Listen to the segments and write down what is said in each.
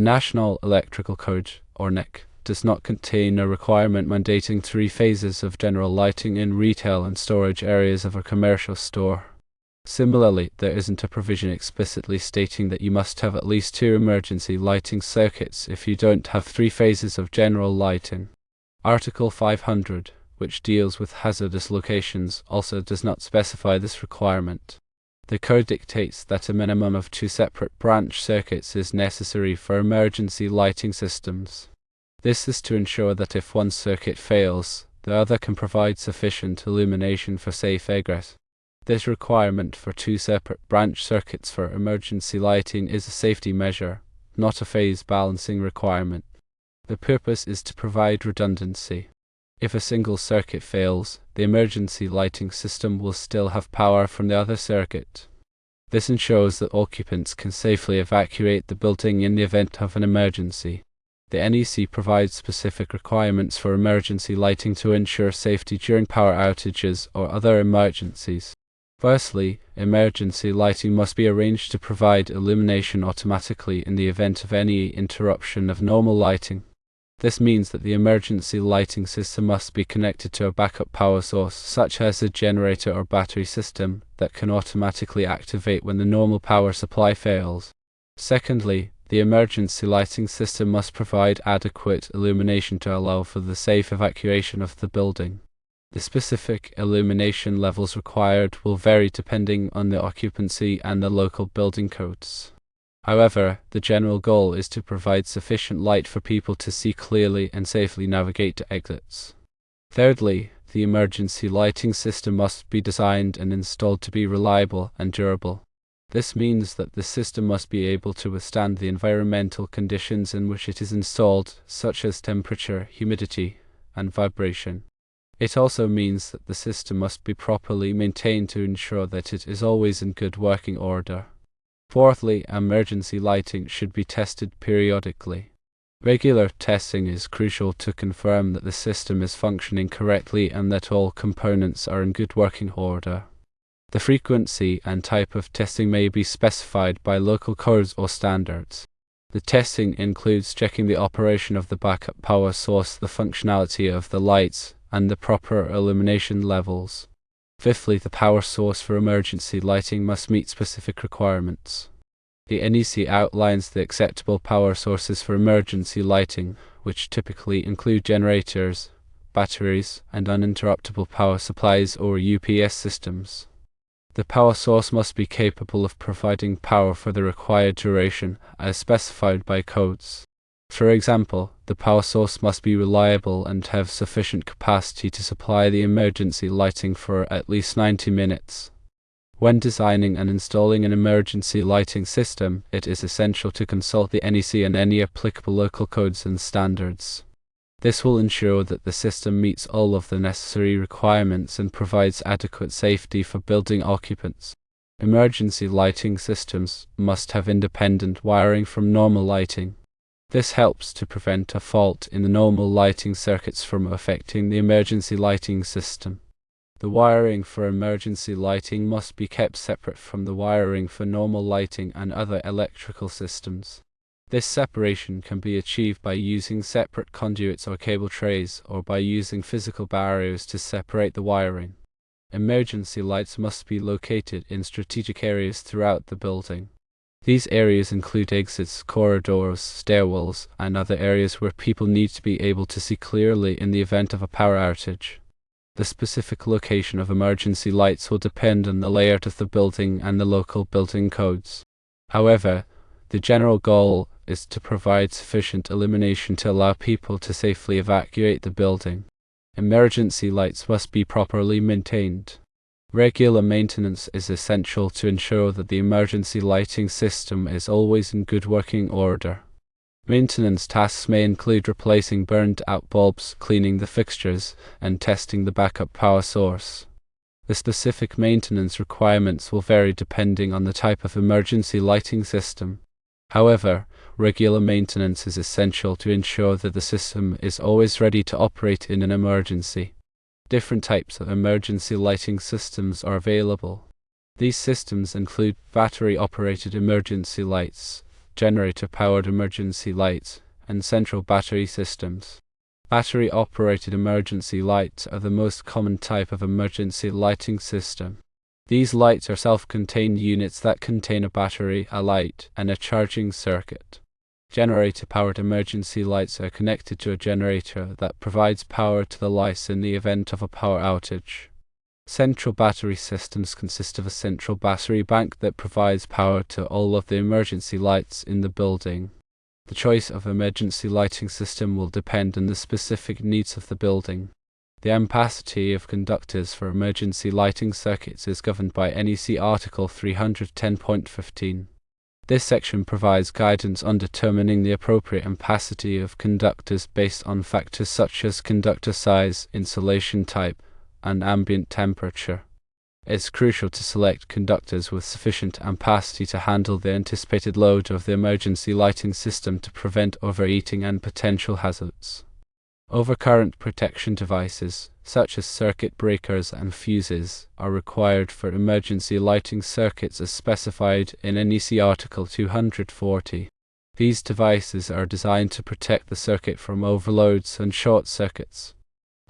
The National Electrical Code, or NEC, does not contain a requirement mandating 3 phases of general lighting in retail and storage areas of a commercial store. Similarly, there isn't a provision explicitly stating that you must have at least 2 emergency lighting circuits if you don't have 3 phases of general lighting. Article 500, which deals with hazardous locations, also does not specify this requirement. The code dictates that a minimum of 2 separate branch circuits is necessary for emergency lighting systems. This is to ensure that if one circuit fails, the other can provide sufficient illumination for safe egress. This requirement for 2 separate branch circuits for emergency lighting is a safety measure, not a phase balancing requirement. The purpose is to provide redundancy. If a single circuit fails, the emergency lighting system will still have power from the other circuit. This ensures that occupants can safely evacuate the building in the event of an emergency. The NEC provides specific requirements for emergency lighting to ensure safety during power outages or other emergencies. Firstly, emergency lighting must be arranged to provide illumination automatically in the event of any interruption of normal lighting. This means that the emergency lighting system must be connected to a backup power source, such as a generator or battery system, that can automatically activate when the normal power supply fails. Secondly, the emergency lighting system must provide adequate illumination to allow for the safe evacuation of the building. The specific illumination levels required will vary depending on the occupancy and the local building codes. However, the general goal is to provide sufficient light for people to see clearly and safely navigate to exits. Thirdly, the emergency lighting system must be designed and installed to be reliable and durable. This means that the system must be able to withstand the environmental conditions in which it is installed, such as temperature, humidity, and vibration. It also means that the system must be properly maintained to ensure that it is always in good working order. Fourthly, emergency lighting should be tested periodically. Regular testing is crucial to confirm that the system is functioning correctly and that all components are in good working order. The frequency and type of testing may be specified by local codes or standards. The testing includes checking the operation of the backup power source, the functionality of the lights, and the proper illumination levels. Fifthly, the power source for emergency lighting must meet specific requirements. The NEC outlines the acceptable power sources for emergency lighting, which typically include generators, batteries, and uninterruptible power supplies or UPS systems. The power source must be capable of providing power for the required duration, as specified by codes. For example, the power source must be reliable and have sufficient capacity to supply the emergency lighting for at least 90 minutes. When designing and installing an emergency lighting system, it is essential to consult the NEC and any applicable local codes and standards. This will ensure that the system meets all of the necessary requirements and provides adequate safety for building occupants. Emergency lighting systems must have independent wiring from normal lighting. This helps to prevent a fault in the normal lighting circuits from affecting the emergency lighting system. The wiring for emergency lighting must be kept separate from the wiring for normal lighting and other electrical systems. This separation can be achieved by using separate conduits or cable trays, or by using physical barriers to separate the wiring. Emergency lights must be located in strategic areas throughout the building. These areas include exits, corridors, stairwells, and other areas where people need to be able to see clearly in the event of a power outage. The specific location of emergency lights will depend on the layout of the building and the local building codes. However, the general goal is to provide sufficient illumination to allow people to safely evacuate the building. Emergency lights must be properly maintained. Regular maintenance is essential to ensure that the emergency lighting system is always in good working order. Maintenance tasks may include replacing burned-out bulbs, cleaning the fixtures, and testing the backup power source. The specific maintenance requirements will vary depending on the type of emergency lighting system. However, regular maintenance is essential to ensure that the system is always ready to operate in an emergency. Different types of emergency lighting systems are available. These systems include battery-operated emergency lights, generator-powered emergency lights, and central battery systems. Battery-operated emergency lights are the most common type of emergency lighting system. These lights are self-contained units that contain a battery, a light, and a charging circuit. Generator-powered emergency lights are connected to a generator that provides power to the lights in the event of a power outage. Central battery systems consist of a central battery bank that provides power to all of the emergency lights in the building. The choice of emergency lighting system will depend on the specific needs of the building. The ampacity of conductors for emergency lighting circuits is governed by NEC Article 310.15. This section provides guidance on determining the appropriate ampacity of conductors based on factors such as conductor size, insulation type, and ambient temperature. It's crucial to select conductors with sufficient ampacity to handle the anticipated load of the emergency lighting system to prevent overheating and potential hazards. Overcurrent protection devices, such as circuit breakers and fuses, are required for emergency lighting circuits as specified in NEC Article 240. These devices are designed to protect the circuit from overloads and short circuits.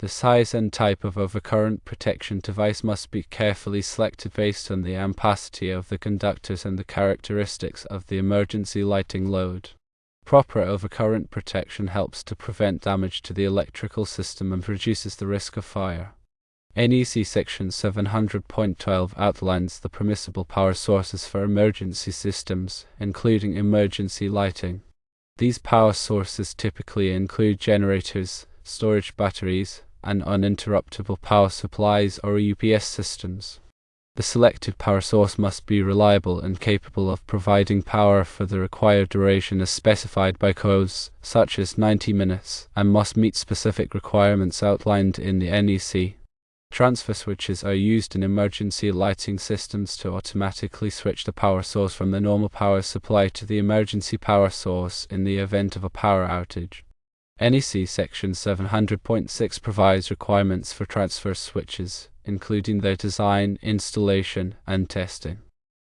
The size and type of overcurrent protection device must be carefully selected based on the ampacity of the conductors and the characteristics of the emergency lighting load. Proper overcurrent protection helps to prevent damage to the electrical system and reduces the risk of fire. NEC Section 700.12 outlines the permissible power sources for emergency systems, including emergency lighting. These power sources typically include generators, storage batteries, and uninterruptible power supplies or UPS systems. The selected power source must be reliable and capable of providing power for the required duration as specified by codes, such as 90 minutes, and must meet specific requirements outlined in the NEC. Transfer switches are used in emergency lighting systems to automatically switch the power source from the normal power supply to the emergency power source in the event of a power outage. NEC Section 700.6 provides requirements for transfer switches, including their design, installation, and testing.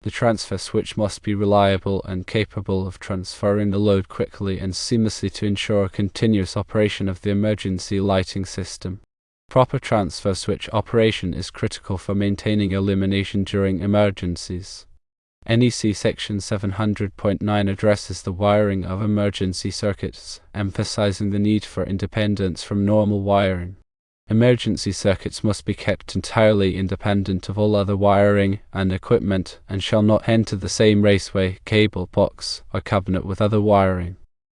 The transfer switch must be reliable and capable of transferring the load quickly and seamlessly to ensure continuous operation of the emergency lighting system. Proper transfer switch operation is critical for maintaining illumination during emergencies. NEC Section 700.9 addresses the wiring of emergency circuits, emphasizing the need for independence from normal wiring. Emergency circuits must be kept entirely independent of all other wiring and equipment and shall not enter the same raceway, cable, box, or cabinet with other wiring.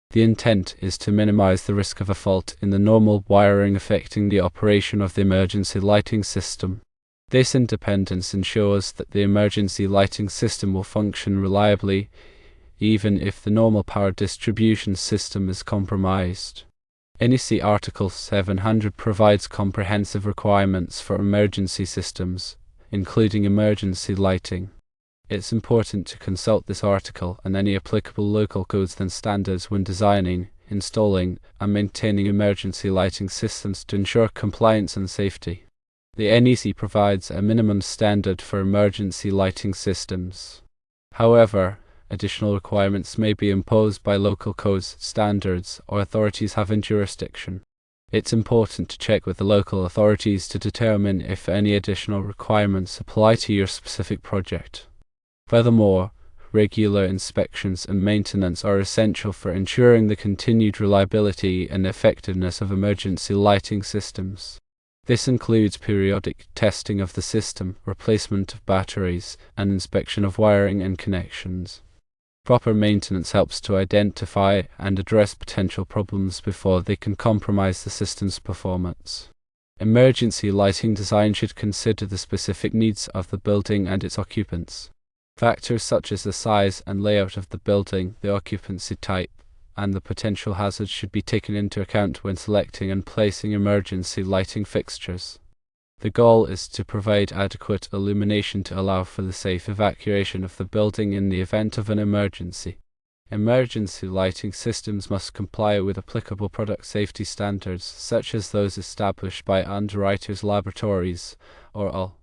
The intent is to minimize the risk of a fault in the normal wiring affecting the operation of the emergency lighting system. This independence ensures that the emergency lighting system will function reliably, even if the normal power distribution system is compromised. NEC Article 700 provides comprehensive requirements for emergency systems, including emergency lighting. It's important to consult this article and any applicable local codes and standards when designing, installing, and maintaining emergency lighting systems to ensure compliance and safety. The NEC provides a minimum standard for emergency lighting systems. However, additional requirements may be imposed by local codes, standards, or authorities having jurisdiction. It's important to check with the local authorities to determine if any additional requirements apply to your specific project. Furthermore, regular inspections and maintenance are essential for ensuring the continued reliability and effectiveness of emergency lighting systems. This includes periodic testing of the system, replacement of batteries, and inspection of wiring and connections. Proper maintenance helps to identify and address potential problems before they can compromise the system's performance. Emergency lighting design should consider the specific needs of the building and its occupants. Factors such as the size and layout of the building, the occupancy type, and the potential hazards should be taken into account when selecting and placing emergency lighting fixtures. The goal is to provide adequate illumination to allow for the safe evacuation of the building in the event of an emergency. Emergency lighting systems must comply with applicable product safety standards, such as those established by underwriters' laboratories, or all.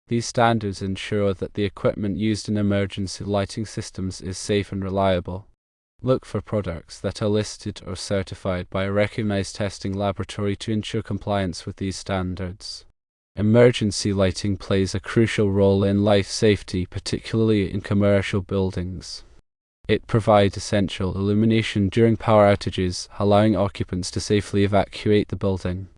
These standards ensure that the equipment used in emergency lighting systems is safe and reliable. Look for products that are listed or certified by a recognized testing laboratory to ensure compliance with these standards. Emergency lighting plays a crucial role in life safety, particularly in commercial buildings. It provides essential illumination during power outages, allowing occupants to safely evacuate the building.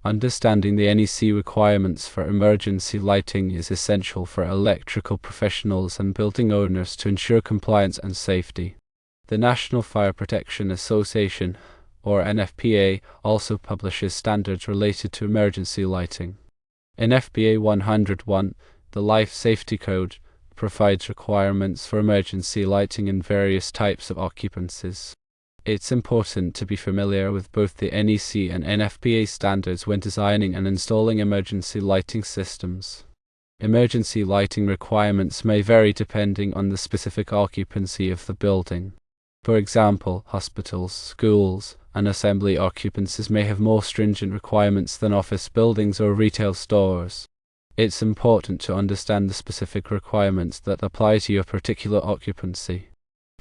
Understanding the NEC requirements for emergency lighting is essential for electrical professionals and building owners to ensure compliance and safety. The National Fire Protection Association, or NFPA, also publishes standards related to emergency lighting. NFPA 101, the Life Safety Code, provides requirements for emergency lighting in various types of occupancies. It's important to be familiar with both the NEC and NFPA standards when designing and installing emergency lighting systems. Emergency lighting requirements may vary depending on the specific occupancy of the building. For example, hospitals, schools, and assembly occupancies may have more stringent requirements than office buildings or retail stores. It's important to understand the specific requirements that apply to your particular occupancy.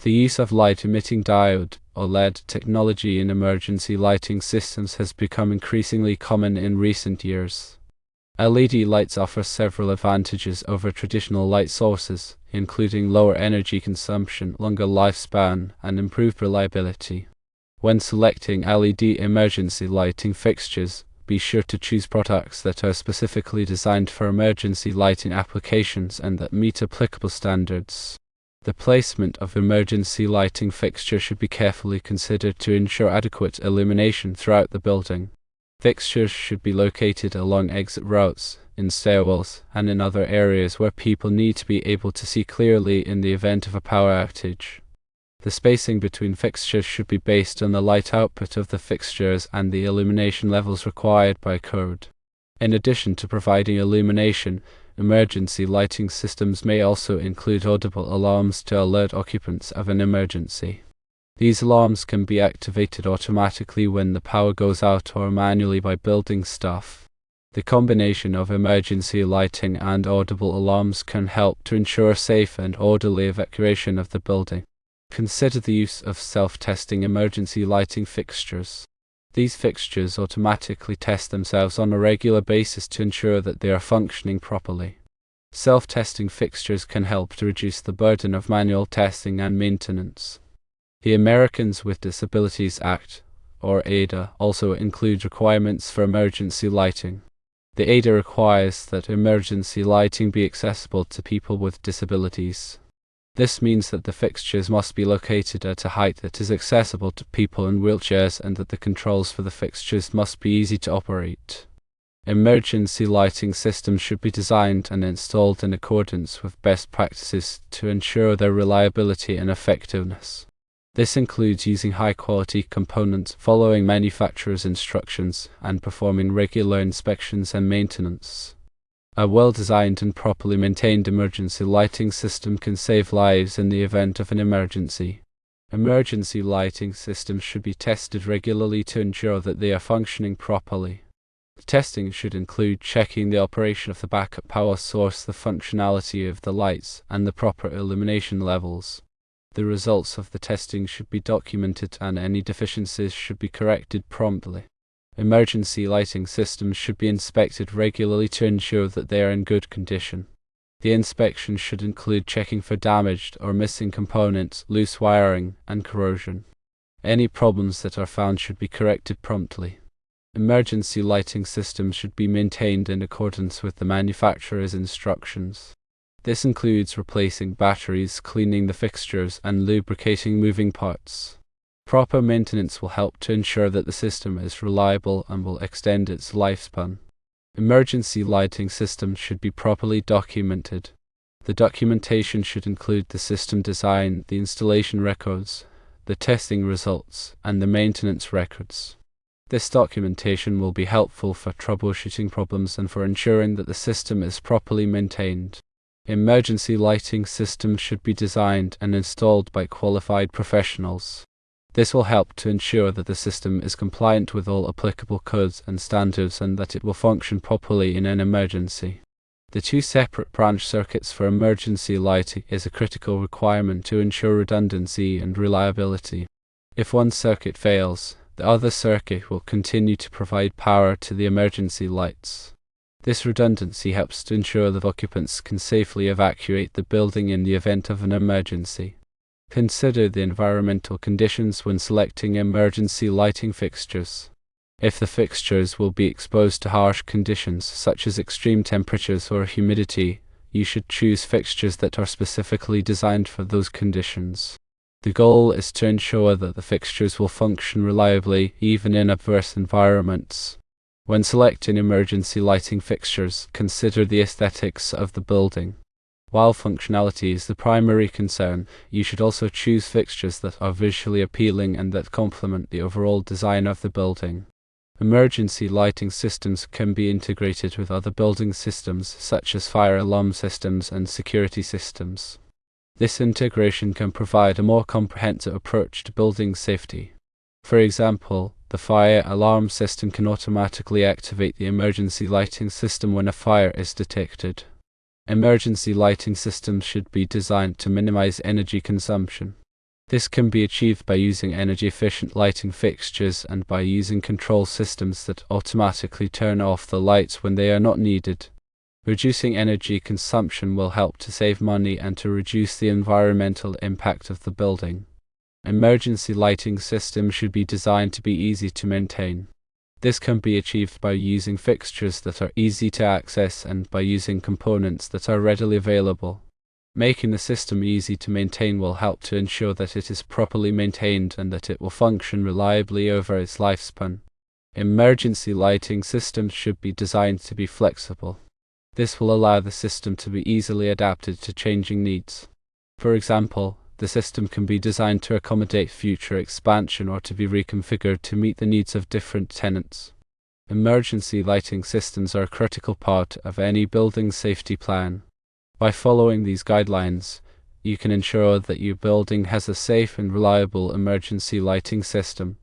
The use of light-emitting diode, or LED, technology in emergency lighting systems has become increasingly common in recent years. LED lights offer several advantages over traditional light sources, including lower energy consumption, longer lifespan, and improved reliability. When selecting LED emergency lighting fixtures, be sure to choose products that are specifically designed for emergency lighting applications and that meet applicable standards. The placement of emergency lighting fixtures should be carefully considered to ensure adequate illumination throughout the building. Fixtures should be located along exit routes, in stairwells, and in other areas where people need to be able to see clearly in the event of a power outage. The spacing between fixtures should be based on the light output of the fixtures and the illumination levels required by code. In addition to providing illumination, emergency lighting systems may also include audible alarms to alert occupants of an emergency. These alarms can be activated automatically when the power goes out or manually by building staff. The combination of emergency lighting and audible alarms can help to ensure safe and orderly evacuation of the building. Consider the use of self-testing emergency lighting fixtures. These fixtures automatically test themselves on a regular basis to ensure that they are functioning properly. Self-testing fixtures can help to reduce the burden of manual testing and maintenance. The Americans with Disabilities Act, or ADA, also includes requirements for emergency lighting. The ADA requires that emergency lighting be accessible to people with disabilities. This means that the fixtures must be located at a height that is accessible to people in wheelchairs and that the controls for the fixtures must be easy to operate. Emergency lighting systems should be designed and installed in accordance with best practices to ensure their reliability and effectiveness. This includes using high-quality components, following manufacturer's instructions, and performing regular inspections and maintenance. A well-designed and properly maintained emergency lighting system can save lives in the event of an emergency. Emergency lighting systems should be tested regularly to ensure that they are functioning properly. Testing should include checking the operation of the backup power source, the functionality of the lights, and the proper illumination levels. The results of the testing should be documented and any deficiencies should be corrected promptly. Emergency lighting systems should be inspected regularly to ensure that they are in good condition. The inspection should include checking for damaged or missing components, loose wiring, and corrosion. Any problems that are found should be corrected promptly. Emergency lighting systems should be maintained in accordance with the manufacturer's instructions. This includes replacing batteries, cleaning the fixtures, and lubricating moving parts. Proper maintenance will help to ensure that the system is reliable and will extend its lifespan. Emergency lighting systems should be properly documented. The documentation should include the system design, the installation records, the testing results, and the maintenance records. This documentation will be helpful for troubleshooting problems and for ensuring that the system is properly maintained. Emergency lighting systems should be designed and installed by qualified professionals. This will help to ensure that the system is compliant with all applicable codes and standards and that it will function properly in an emergency. The two separate branch circuits for emergency lighting is a critical requirement to ensure redundancy and reliability. If one circuit fails, the other circuit will continue to provide power to the emergency lights. This redundancy helps to ensure that occupants can safely evacuate the building in the event of an emergency. Consider the environmental conditions when selecting emergency lighting fixtures. If the fixtures will be exposed to harsh conditions such as extreme temperatures or humidity, you should choose fixtures that are specifically designed for those conditions. The goal is to ensure that the fixtures will function reliably even in adverse environments. When selecting emergency lighting fixtures, consider the aesthetics of the building. While functionality is the primary concern, you should also choose fixtures that are visually appealing and that complement the overall design of the building. Emergency lighting systems can be integrated with other building systems such as fire alarm systems and security systems. This integration can provide a more comprehensive approach to building safety. For example, the fire alarm system can automatically activate the emergency lighting system when a fire is detected. Emergency lighting systems should be designed to minimize energy consumption. This can be achieved by using energy-efficient lighting fixtures and by using control systems that automatically turn off the lights when they are not needed. Reducing energy consumption will help to save money and to reduce the environmental impact of the building. Emergency lighting systems should be designed to be easy to maintain. This can be achieved by using fixtures that are easy to access and by using components that are readily available. Making the system easy to maintain will help to ensure that it is properly maintained and that it will function reliably over its lifespan. Emergency lighting systems should be designed to be flexible. This will allow the system to be easily adapted to changing needs. For example, the system can be designed to accommodate future expansion or to be reconfigured to meet the needs of different tenants. Emergency lighting systems are a critical part of any building safety plan. By following these guidelines, you can ensure that your building has a safe and reliable emergency lighting system.